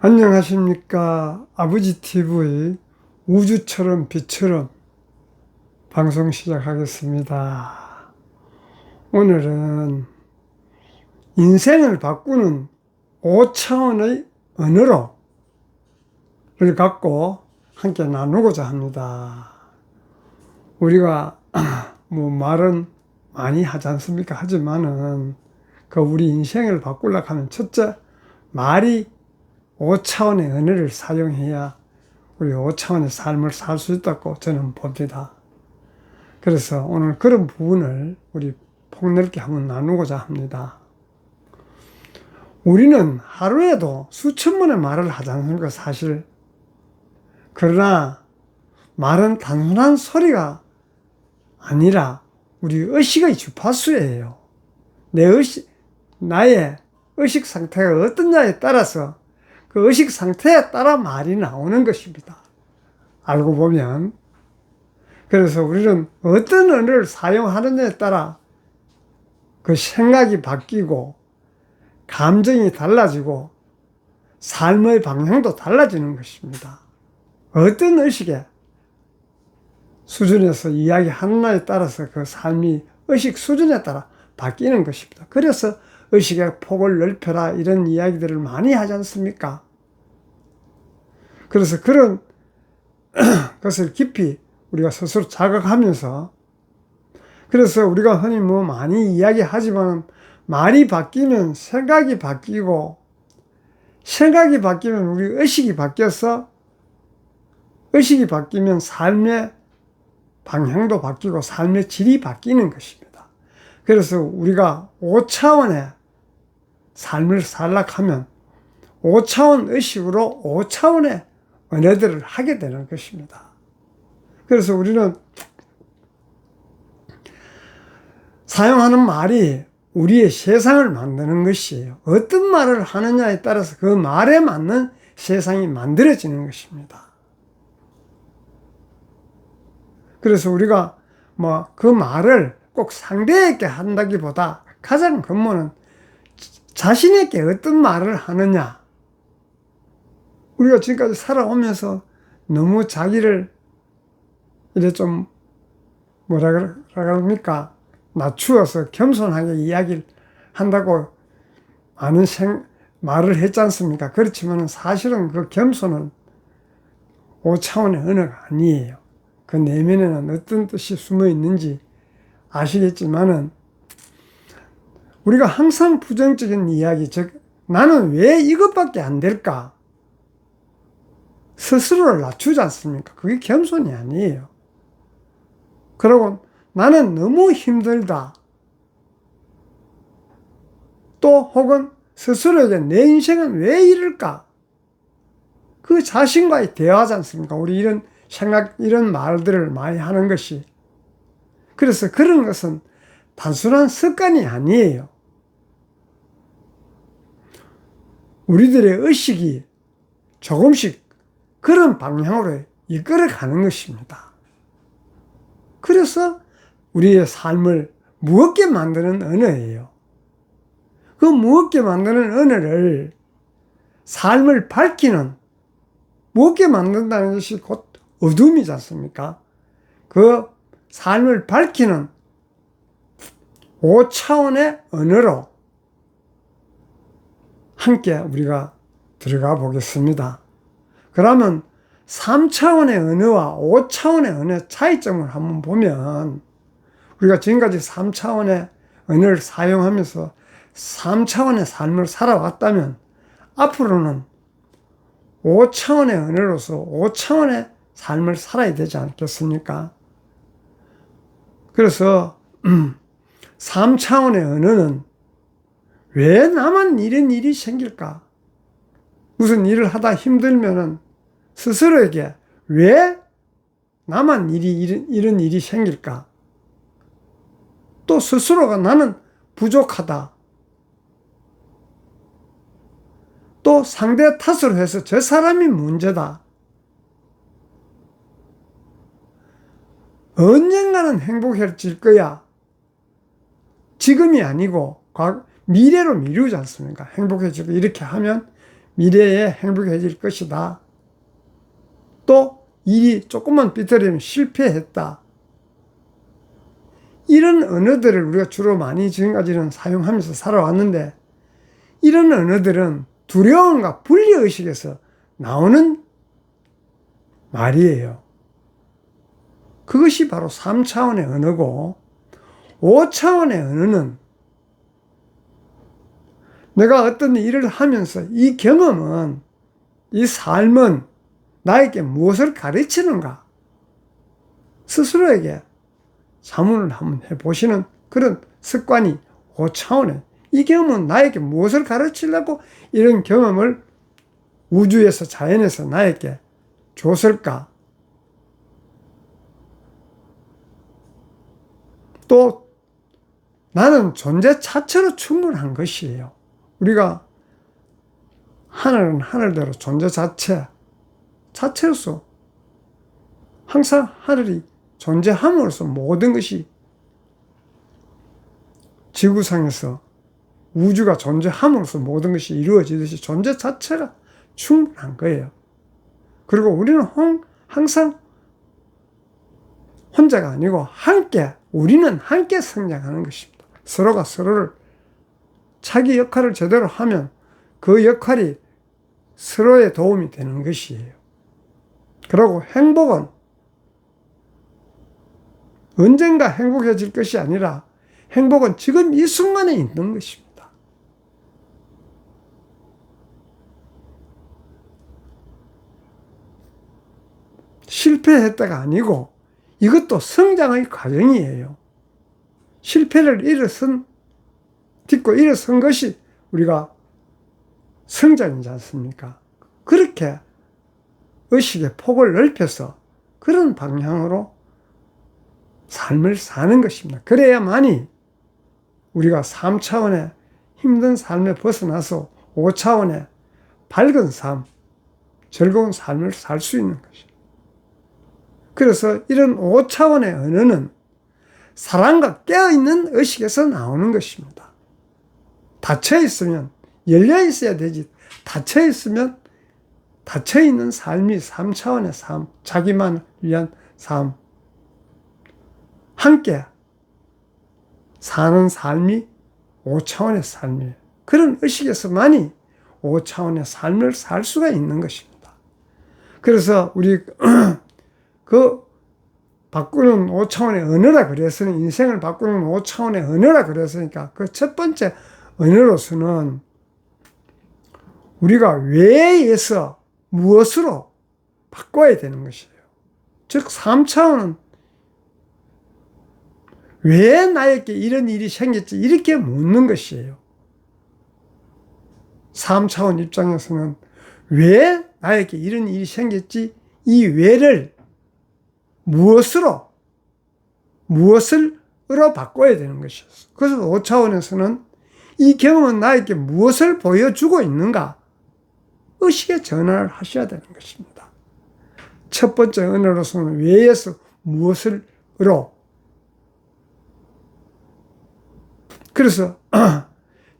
안녕하십니까. 아버지 TV 우주처럼 빛처럼 방송 시작하겠습니다. 오늘은 인생을 바꾸는 5차원의 언어를 갖고 함께 나누고자 합니다. 우리가 말은 많이 하지 않습니까? 하지만은 우리 인생을 바꾸려고 하면 첫째, 말이 5차원의 언어를 사용해야 우리 5차원의 삶을 살 수 있다고 저는 봅니다. 그래서 오늘 그런 부분을 우리 폭넓게 한번 나누고자 합니다. 우리는 하루에도 수천 번의 말을 하지 않습니까? 사실. 그러나 말은 단순한 소리가 아니라 우리 의식의 주파수예요. 나의 의식 상태가 어떠냐에 따라서 그 의식 상태에 따라 말이 나오는 것입니다. 알고 보면. 그래서 우리는 어떤 언어를 사용하느냐에 따라 그 생각이 바뀌고 감정이 달라지고 삶의 방향도 달라지는 것입니다. 어떤 의식의 수준에서 이야기하느냐에 따라서 그 삶이 의식 수준에 따라 바뀌는 것입니다. 그래서 의식의 폭을 넓혀라 이런 이야기들을 많이 하지 않습니까? 그래서 그런 것을 깊이 우리가 스스로 자각하면서, 그래서 우리가 흔히 많이 이야기하지만 말이 바뀌면 생각이 바뀌고, 생각이 바뀌면 우리 의식이 바뀌어서, 의식이 바뀌면 삶의 방향도 바뀌고 삶의 질이 바뀌는 것입니다. 그래서 우리가 5차원의 삶을 살려고 하면 5차원 의식으로 5차원의 언어들을 하게 되는 것입니다. 그래서 우리는 사용하는 말이 우리의 세상을 만드는 것이에요. 어떤 말을 하느냐에 따라서 그 말에 맞는 세상이 만들어지는 것입니다. 그래서 우리가 그 말을 꼭 상대에게 한다기보다 가장 근본은 자신에게 어떤 말을 하느냐. 우리가 지금까지 살아오면서 너무 자기를 이래 좀 뭐라 그럽니까? 낮추어서 겸손하게 이야기를 한다고 많은 말을 했지 않습니까? 그렇지만 사실은 그 겸손은 5차원의 언어가 아니에요. 그 내면에는 어떤 뜻이 숨어 있는지 아시겠지만은 우리가 항상 부정적인 이야기, 즉 나는 왜 이것밖에 안 될까? 스스로를 낮추지 않습니까? 그게 겸손이 아니에요. 그리고 나는 너무 힘들다. 또 혹은 스스로에게 내 인생은 왜 이럴까? 그 자신과의 대화지 않습니까? 우리 이런 생각, 이런 말들을 많이 하는 것이. 그래서 그런 것은 단순한 습관이 아니에요. 우리들의 의식이 조금씩 그런 방향으로 이끌어 가는 것입니다. 그래서 우리의 삶을 무겁게 만드는 언어예요. 그 무겁게 만드는 언어를 삶을 밝히는, 무겁게 만든다는 것이 곧 어둠이지 않습니까? 그 삶을 밝히는 5차원의 언어로 함께 우리가 들어가 보겠습니다. 그러면 3차원의 언어와 5차원의 언어의 차이점을 한번 보면, 우리가 지금까지 3차원의 언어를 사용하면서 3차원의 삶을 살아왔다면 앞으로는 5차원의 언어로서 5차원의 삶을 살아야 되지 않겠습니까? 그래서 3차원의 언어는 왜 나만 이런 일이 생길까? 무슨 일을 하다 힘들면은 스스로에게 왜 나만 이런 일이 생길까? 또 스스로가 나는 부족하다. 또 상대 탓을 해서 저 사람이 문제다. 언젠가는 행복해질 거야. 지금이 아니고 미래로 미루지 않습니까? 행복해지고 이렇게 하면 미래에 행복해질 것이다. 또 일이 조금만 삐뚤어지면 실패했다. 이런 언어들을 우리가 주로 많이 지금까지는 사용하면서 살아왔는데, 이런 언어들은 두려움과 분리의식에서 나오는 말이에요. 그것이 바로 3차원의 언어고, 5차원의 언어는 내가 어떤 일을 하면서 이 경험은, 이 삶은 나에게 무엇을 가르치는가? 스스로에게 자문을 한번 해보시는 그런 습관이 5차원의, 이 경험은 나에게 무엇을 가르치려고 이런 경험을 우주에서, 자연에서 나에게 줬을까? 또 나는 존재 자체로 충분한 것이에요. 우리가 하늘은 하늘대로 존재 자체로서 항상 하늘이 존재함으로써 모든 것이, 지구상에서 우주가 존재함으로써 모든 것이 이루어지듯이 존재 자체가 충분한 거예요. 그리고 우리는 항상 혼자가 아니고 우리는 함께 성장하는 것입니다. 서로가 서로를, 자기 역할을 제대로 하면 그 역할이 서로의 도움이 되는 것이에요. 그리고 행복은 언젠가 행복해질 것이 아니라, 행복은 지금 이 순간에 있는 것입니다. 실패했다가 아니고 이것도 성장의 과정이에요. 실패를 딛고 일어선 것이 우리가 성장이지 않습니까? 그렇게 의식의 폭을 넓혀서 그런 방향으로 삶을 사는 것입니다. 그래야만이 우리가 3차원의 힘든 삶에 벗어나서 5차원의 밝은 삶, 즐거운 삶을 살 수 있는 것입니다. 그래서 이런 5차원의 언어는 사랑과 깨어있는 의식에서 나오는 것입니다. 닫혀있으면 열려 있어야 되지, 닫혀있으면 닫혀있는 삶이 3차원의 삶, 자기만을 위한 삶, 함께 사는 삶이 5차원의 삶이에요. 그런 의식에서만이 5차원의 삶을 살 수가 있는 것입니다. 그래서 우리 바꾸는 5차원의 언어라 그랬으니, 인생을 바꾸는 5차원의 언어라 그랬으니까, 그 첫 번째 언어로서는 우리가 왜에서 무엇으로 바꿔야 되는 것이에요. 즉 3차원은 왜 나에게 이런 일이 생겼지, 이렇게 묻는 것이에요. 3차원 입장에서는 왜 나에게 이런 일이 생겼지, 이 왜를 무엇으로 바꿔야 되는 것이었어. 그래서 5차원에서는 이 경험은 나에게 무엇을 보여주고 있는가, 의식의 전환을 하셔야 되는 것입니다. 첫 번째 언어로서는 왜에서 무엇으로. 그래서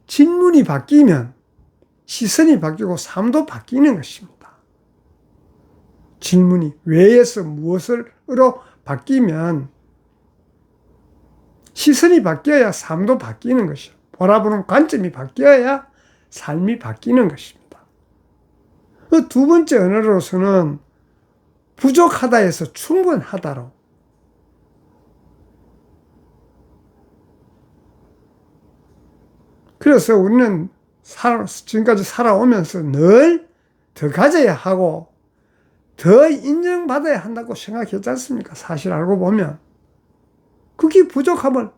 질문이 바뀌면 시선이 바뀌고 삶도 바뀌는 것입니다. 질문이 왜에서 무엇으로 바뀌면 시선이 바뀌어야 삶도 바뀌는 것이요. 바라보는 관점이 바뀌어야 삶이 바뀌는 것입니다. 그 두 번째 언어로서는 부족하다에서 충분하다로. 그래서 우리는 지금까지 살아오면서 늘 더 가져야 하고 더 인정받아야 한다고 생각했지 않습니까? 사실 알고 보면 그게 부족함을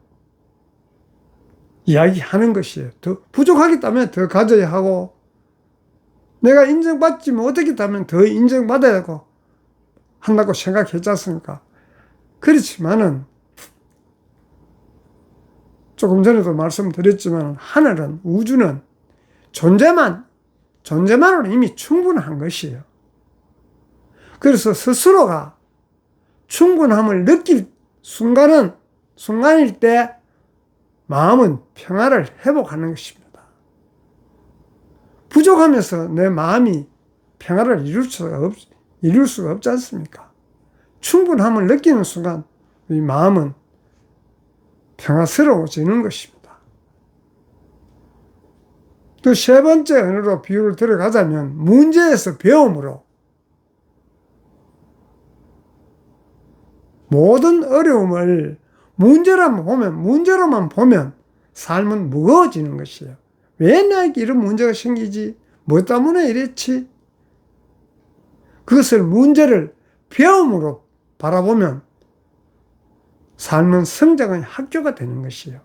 이야기하는 것이에요. 더 부족하기 때문에 더 가져야 하고, 내가 인정받지 못하겠다면 더 인정받아야 한다고 생각했지 않습니까? 그렇지만은 조금 전에도 말씀드렸지만 하늘은, 우주는 존재만으로 이미 충분한 것이에요. 그래서 스스로가 충분함을 느낄 순간일 때 마음은 평화를 회복하는 것입니다. 만족하면서 내 마음이 평화를 이룰 수가 없지 않습니까? 충분함을 느끼는 순간 이 마음은 평화스러워지는 것입니다. 또 세 번째 언어로 비유를 들어가자면 문제에서 배움으로 모든 어려움을 문제로만 보면 삶은 무거워지는 것이에요. 왜 나에게 이런 문제가 생기지? 뭐 때문에 이랬지? 그것을 문제를 배움으로 바라보면 삶은 성장의 학교가 되는 것이에요.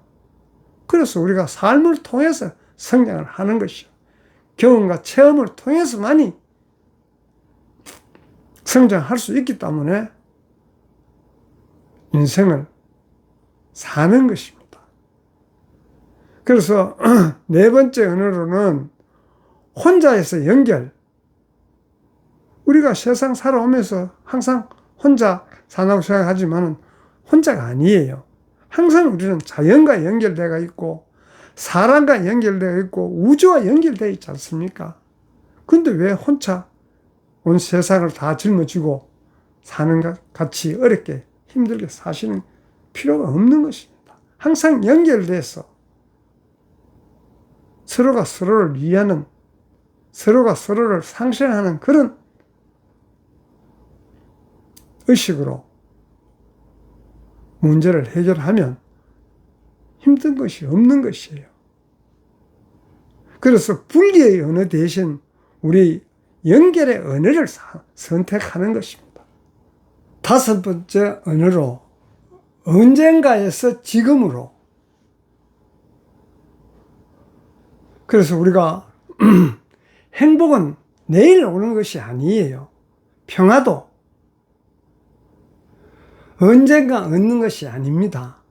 그래서 우리가 삶을 통해서 성장을 하는 것이요. 경험과 체험을 통해서만이 성장할 수 있기 때문에 인생을 사는 것입니다. 그래서 네 번째 언어로는 혼자에서 연결. 우리가 세상 살아오면서 항상 혼자 산다고 생각하지만 혼자가 아니에요. 항상 우리는 자연과 연결되어 있고 사람과 연결되어 있고 우주와 연결되어 있지 않습니까? 근데 왜 혼자 온 세상을 다 짊어지고 사는 것 같이 어렵게 힘들게 사시는 필요가 없는 것입니다. 항상 연결돼서 서로가 서로를 위하는, 서로가 서로를 상생하는 그런 의식으로 문제를 해결하면 힘든 것이 없는 것이에요. 그래서 분리의 언어 대신 우리 연결의 언어를 선택하는 것입니다. 다섯 번째 언어로 언젠가에서 지금으로. 그래서 우리가 행복은 내일 오는 것이 아니에요. 평화도 언젠가 얻는 것이 아닙니다.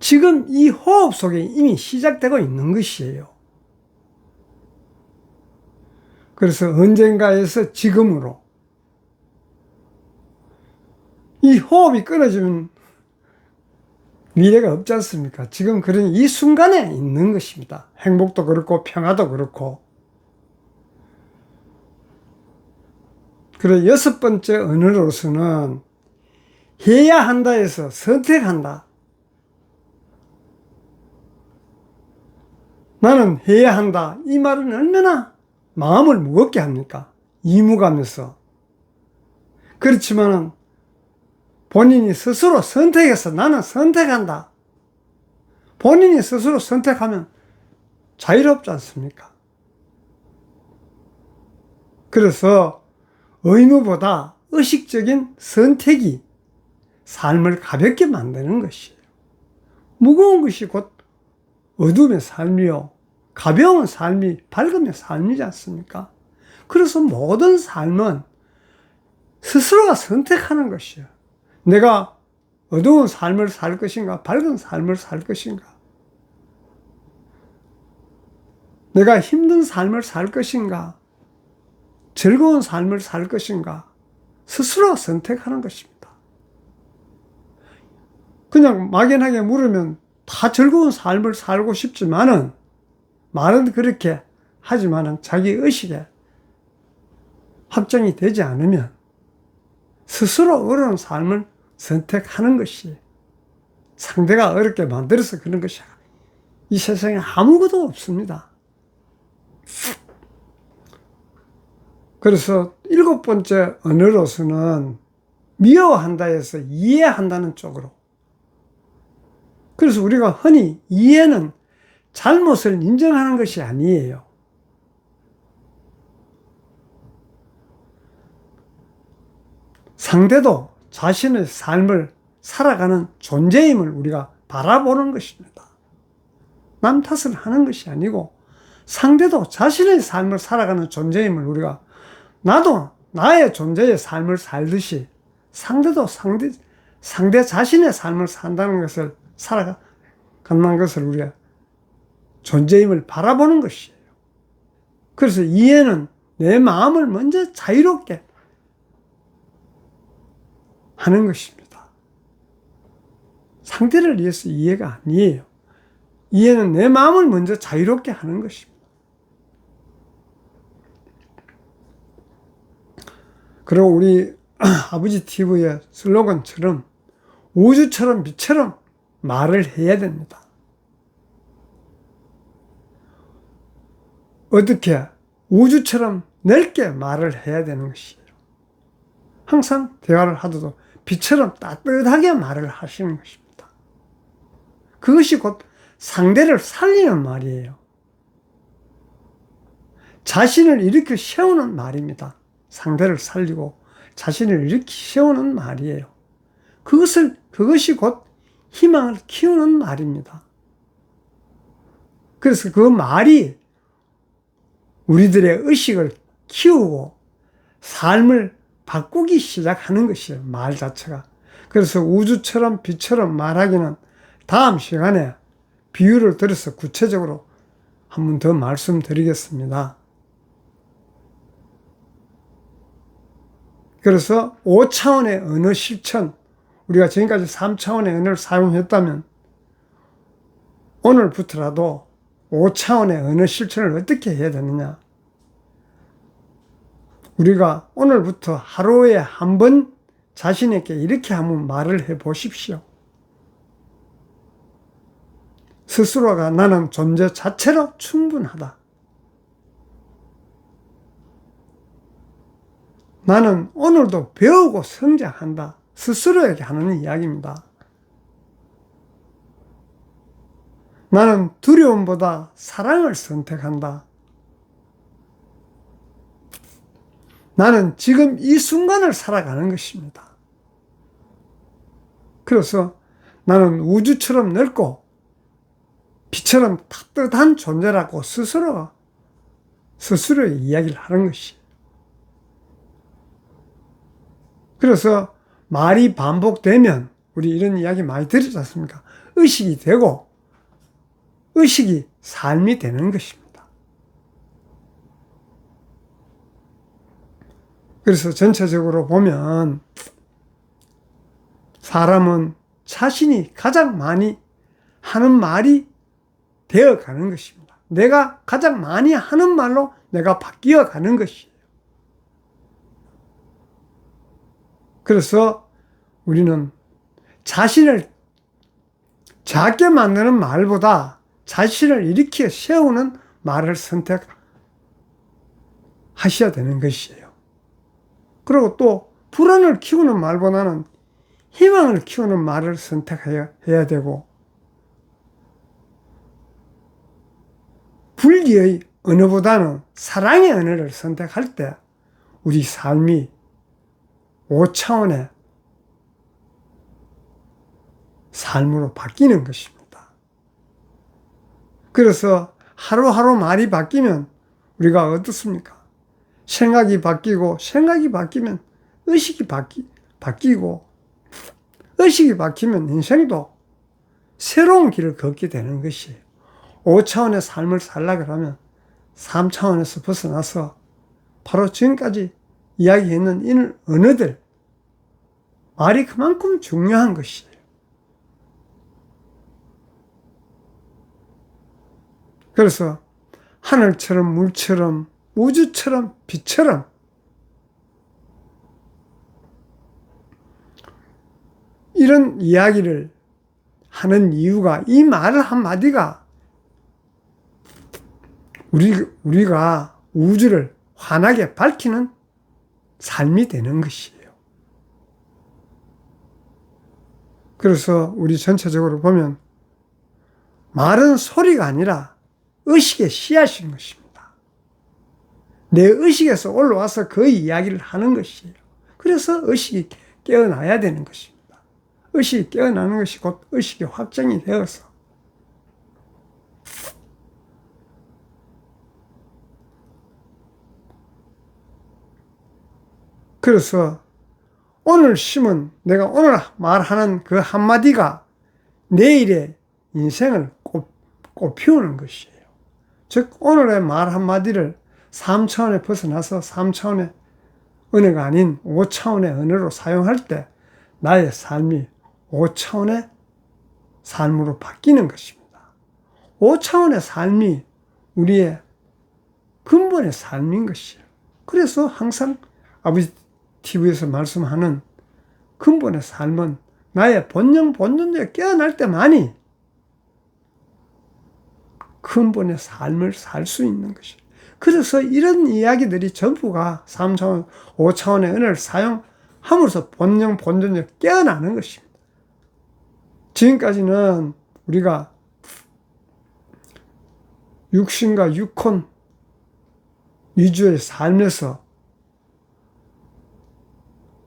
지금 이 호흡 속에 이미 시작되고 있는 것이에요. 그래서 언젠가에서 지금으로. 이 호흡이 끊어지면 미래가 없지 않습니까? 지금 그런 이 순간에 있는 것입니다. 행복도 그렇고 평화도 그렇고. 그리고 여섯 번째 언어로서는 해야 한다에서 선택한다. 나는 해야 한다. 이 말은 얼마나 마음을 무겁게 합니까? 의무감에서. 그렇지만은 본인이 스스로 선택해서 나는 선택한다. 본인이 스스로 선택하면 자유롭지 않습니까? 그래서 의무보다 의식적인 선택이 삶을 가볍게 만드는 것이에요. 무거운 것이 곧 어둠의 삶이요. 가벼운 삶이 밝음의 삶이지 않습니까? 그래서 모든 삶은 스스로가 선택하는 것이에요. 내가 어두운 삶을 살 것인가, 밝은 삶을 살 것인가, 내가 힘든 삶을 살 것인가, 즐거운 삶을 살 것인가, 스스로가 선택하는 것입니다. 그냥 막연하게 물으면 다 즐거운 삶을 살고 싶지만은, 말은 그렇게 하지만은 자기 의식에 합정이 되지 않으면 스스로 어려운 삶을 선택하는 것이, 상대가 어렵게 만들어서 그런 것이 이 세상에 아무것도 없습니다. 그래서 일곱 번째 언어로서는 미워한다에서 이해한다는 쪽으로. 그래서 우리가 흔히 이해는 잘못을 인정하는 것이 아니에요. 상대도 자신의 삶을 살아가는 존재임을 우리가 바라보는 것입니다. 남 탓을 하는 것이 아니고 상대도 자신의 삶을 살아가는 존재임을 우리가, 나도 나의 존재의 삶을 살듯이 상대도 상대 자신의 삶을 산다는 것을 살아가는 것을 우리가 존재임을 바라보는 것이에요. 그래서 이해는 내 마음을 먼저 자유롭게 하는 것입니다. 상대를 위해서 이해가 아니에요. 이해는 내 마음을 먼저 자유롭게 하는 것입니다. 그리고 우리 아버지 TV의 슬로건처럼 우주처럼 빛처럼 말을 해야 됩니다. 어떻게? 우주처럼 넓게 말을 해야 되는 것이에요. 항상 대화를 하더라도 빛처럼 따뜻하게 말을 하시는 것입니다. 그것이 곧 상대를 살리는 말이에요. 자신을 일으켜 세우는 말입니다. 상대를 살리고 자신을 일으켜 세우는 말이에요. 그것이 곧 희망을 키우는 말입니다. 그래서 그 말이 우리들의 의식을 키우고 삶을 바꾸기 시작하는 것이에요. 말 자체가. 그래서 우주처럼 빛처럼 말하기는 다음 시간에 비유를 들어서 구체적으로 한 번 더 말씀드리겠습니다. 그래서 5차원의 언어 실천, 우리가 지금까지 3차원의 언어를 사용했다면 오늘부터라도 5차원의 언어 실천을 어떻게 해야 되느냐? 우리가 오늘부터 하루에 한 번 자신에게 이렇게 한번 말을 해 보십시오. 스스로가 나는 존재 자체로 충분하다. 나는 오늘도 배우고 성장한다. 스스로에게 하는 이야기입니다. 나는 두려움보다 사랑을 선택한다. 나는 지금 이 순간을 살아가는 것입니다. 그래서 나는 우주처럼 넓고 빛처럼 따뜻한 존재라고 스스로의 이야기를 하는 것이에요. 그래서 말이 반복되면 우리 이런 이야기 많이 들었지 않습니까? 의식이 되고 의식이 삶이 되는 것입니다. 그래서 전체적으로 보면 사람은 자신이 가장 많이 하는 말이 되어가는 것입니다. 내가 가장 많이 하는 말로 내가 바뀌어가는 것이에요. 그래서 우리는 자신을 작게 만드는 말보다 자신을 일으켜 세우는 말을 선택하셔야 되는 것이에요. 그리고 또 불안을 키우는 말보다는 희망을 키우는 말을 선택해야 되고, 분리의 언어보다는 사랑의 언어를 선택할 때 우리 삶이 5차원의 삶으로 바뀌는 것입니다. 그래서 하루하루 말이 바뀌면 우리가 어떻습니까? 생각이 바뀌고, 생각이 바뀌면 의식이 바뀌고, 의식이 바뀌면 인생도 새로운 길을 걷게 되는 것이에요. 5차원의 삶을 살려고 하면 3차원에서 벗어나서 바로 지금까지 이야기했는 이 언어들, 말이 그만큼 중요한 것이에요. 그래서 하늘처럼 물처럼 우주처럼 빛처럼 이런 이야기를 하는 이유가, 이 말 한마디가 우리가 우주를 환하게 밝히는 삶이 되는 것이에요. 그래서 우리 전체적으로 보면 말은 소리가 아니라 의식의 씨앗인 것입니다. 내 의식에서 올라와서 그 이야기를 하는 것이에요. 그래서 의식이 깨어나야 되는 것입니다. 의식이 깨어나는 것이 곧 의식의 확정이 되어서 그래서 오늘 심은 내가 오늘 말하는 그 한마디가 내일의 인생을 꽃피우는 것이에요. 즉 오늘의 말 한마디를 3차원에 벗어나서 3차원의 언어가 아닌 5차원의 언어로 사용할 때 나의 삶이 5차원의 삶으로 바뀌는 것입니다. 5차원의 삶이 우리의 근본의 삶인 것이에요. 그래서 항상 아버지 TV에서 말씀하는 근본의 삶은 나의 본영 본존에 깨어날 때만이 근본의 삶을 살 수 있는 것이에요. 그래서 이런 이야기들이 전부가 3차원, 5차원의 은혜를 사용함으로써 본영 본존에 깨어나는 것입니다. 지금까지는 우리가 육신과 육혼 위주의 삶에서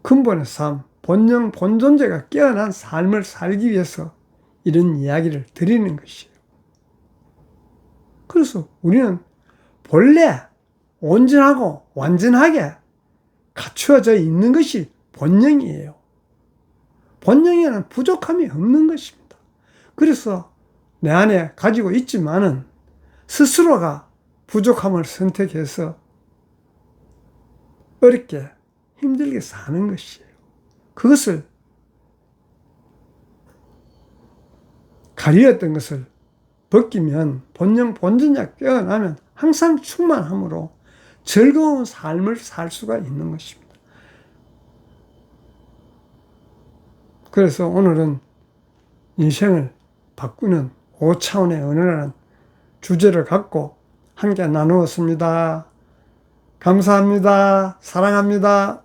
근본의 삶, 본영 본존재가 깨어난 삶을 살기 위해서 이런 이야기를 드리는 것이에요. 그래서 우리는 본래 온전하고 완전하게 갖추어져 있는 것이 본영이에요. 본영에는 부족함이 없는 것입니다. 그래서 내 안에 가지고 있지만은 스스로가 부족함을 선택해서 어렵게 힘들게 사는 것이에요. 그것을 가리었던 것을 벗기면 본영 본전자 깨어나면 항상 충만함으로 즐거운 삶을 살 수가 있는 것입니다. 그래서 오늘은 인생을 바꾸는 5차원의 은혜라는 주제를 갖고 함께 나누었습니다. 감사합니다. 사랑합니다.